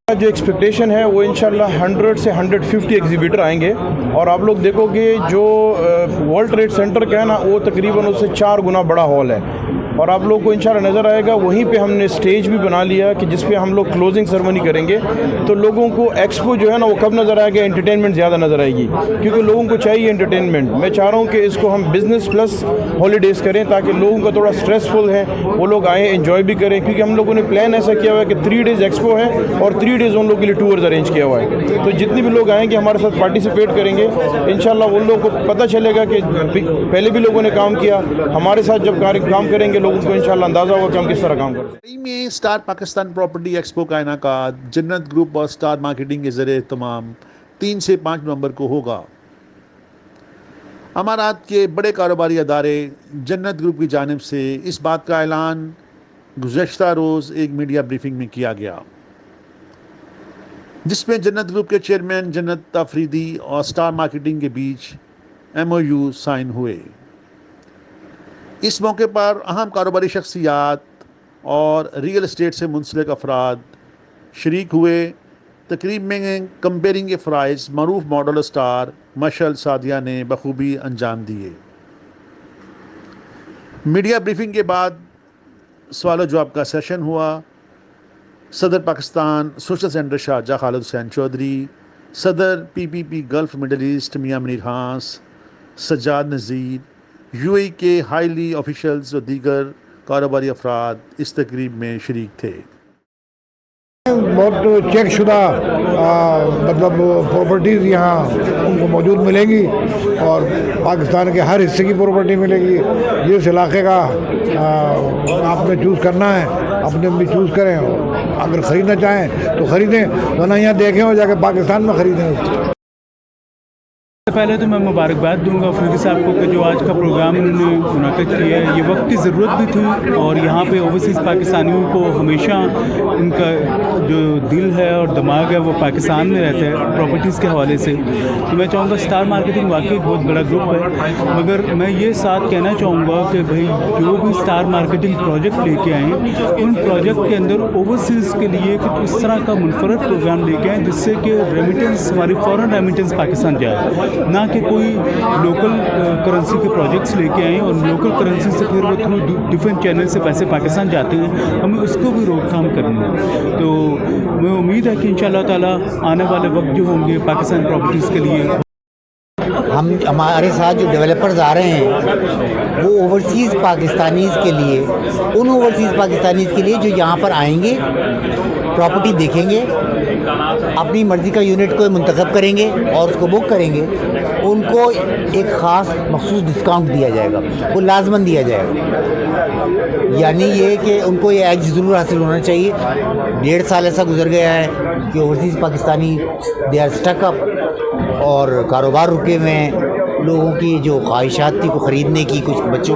जो एक्सपेक्टेशन है वो इंशाल्लाह 100 से 150 एग्जीबिटर आएंगे और आप लोग देखोगे जो वर्ल्ड ट्रेड सेंटर का है ना वो तकरीबन उससे 4 गुना बड़ा हॉल है और आप लोग को इंशाल्लाह नज़र आएगा। वहीं पे हमने स्टेज भी बना लिया कि जिस पे हम लोग क्लोजिंग सेरेमनी करेंगे तो लोगों को एक्सपो जो है ना वो कब नज़र आएगा, एंटरटेनमेंट ज़्यादा नज़र आएगी क्योंकि लोगों को चाहिए एंटरटेनमेंट। मैं चाह रहा हूँ कि इसको हम बिज़नेस प्लस हॉलीडेज़ करें ताकि लोगों का थोड़ा स्ट्रेसफुल है वो लोग आएँ एंजॉय भी करें, क्योंकि हम लोगों ने प्लान ऐसा किया हुआ है कि 3 डेज़ एक्सपो है और 3 डेज़ उन लोगों के लिए टूर्स अरेंज किया हुआ है। तो जितने भी लोग आएंगे हमारे साथ पार्टिसिपेट करेंगे इंशाल्लाह उन लोगों को पता चलेगा कि पहले भी लोगों ने काम किया, हमारे साथ जब काम करेंगे लोगों को इंशाल्लाह अंदाज़ा होगा कि हम किस तरह काम करते हैं। में स्टार पाकिस्तान प्रॉपर्टी एक्सपो का इनेकाद जन्नत ग्रुप और स्टार मार्केटिंग के ज़रिए तमाम 3 से 5 नवंबर को होगा। अमारात के बड़े कारोबारी अदारे जन्नत ग्रुप की जानिब से इस बात का ऐलान गुज़श्ता रोज़ एक मीडिया ब्रीफिंग में किया गया, जिसमें जन्नत ग्रुप के चेयरमैन जन्नत आफरीदी और स्टार मार्केटिंग के बीच MOU साइन हुए। इस मौके पर अहम कारोबारी शख्सियात और रियल एस्टेट से मुंसलिक अफराद शरीक हुए। तकरीब में कंपेयरिंग फ़राइज़ मरूफ मॉडल स्टार मशल सादिया ने बखूबी अंजाम दिए। मीडिया ब्रीफिंग के बाद सवाल जवाब का सेशन हुआ। सदर पाकिस्तान सोशल सेंटर शाहजहाँ खालिद हुसैन चौधरी, सदर PPP गल्फ़ मिडल ईस्ट मियां मुनीर हांस, सज्जाद नज़ीर, UAE के हाईली ऑफिशल्स और दीगर कारोबारी अफराद इस तकरीब में शरीक थे। बहुत चेक शुदा मतलब प्रॉपर्टीज़ यहाँ उनको मौजूद मिलेंगी और पाकिस्तान के हर हिस्से की प्रॉपर्टी मिलेगी। जिस इलाके का आपने चूज़ करना है अपने भी चूज़ करें, अगर ख़रीदना चाहें तो ख़रीदें, वरना यहाँ देखें और जाकर पाकिस्तान में ख़रीदें। पहले तो मैं मुबारकबाद दूंगा अफरीदी साहब को कि जो आज का प्रोग्राम उन्होंने मुनक़िद किया है, ये वक्त की ज़रूरत भी थी और यहाँ पे ओवरसीज़ पाकिस्तानियों को हमेशा उनका जो दिल है और दिमाग है वो पाकिस्तान में रहता है प्रॉपर्टीज़ के हवाले से। तो मैं चाहूँगा स्टार मार्केटिंग वाकई बहुत बड़ा ग्रुप है, मगर मैं ये साथ कहना चाहूँगा कि भाई जो भी स्टार मार्केटिंग प्रोजेक्ट लेके आएँ उन प्रोजेक्ट के अंदर ओवरसीज़ के लिए कुछ इस तरह का मुनफरद प्रोग्राम लेके आएँ जिससे कि रेमिटेंस, हमारी फ़ॉरेन रेमिटेंस पाकिस्तान जाए, ना कि कोई लोकल करेंसी के प्रोजेक्ट्स लेके आएँ और लोकल करेंसी से फिर वो थ्रू डिफरेंट चैनल से पैसे पाकिस्तान जाते हैं, हमें उसको भी रोकथाम करनी है। तो मैं उम्मीद है कि इंशाअल्लाह ताला आने वाले वक्त जो होंगे पाकिस्तान प्रॉपर्टीज़ के लिए हमारे साथ जो डेवलपर्स आ रहे हैं वो ओवरसीज़ पाकिस्तानीज़ के लिए, उन ओवरसीज़ पाकिस्तानीज़ के लिए जो यहाँ पर आएंगे, प्रॉपर्टी देखेंगे, अपनी मर्ज़ी का यूनिट को मुंतखब करेंगे और उसको बुक करेंगे, उनको एक ख़ास मखसूस डिस्काउंट दिया जाएगा, वो लाजमन दिया जाएगा। यानी ये कि उनको ये एज ज़रूर हासिल होना चाहिए। 1.5 साल ऐसा गुजर गया है कि overseas Pakistani they are stuck up और कारोबार रुके हुए हैं, लोगों की जो ख्वाहिशात थी को ख़रीदने की, कुछ बच्चों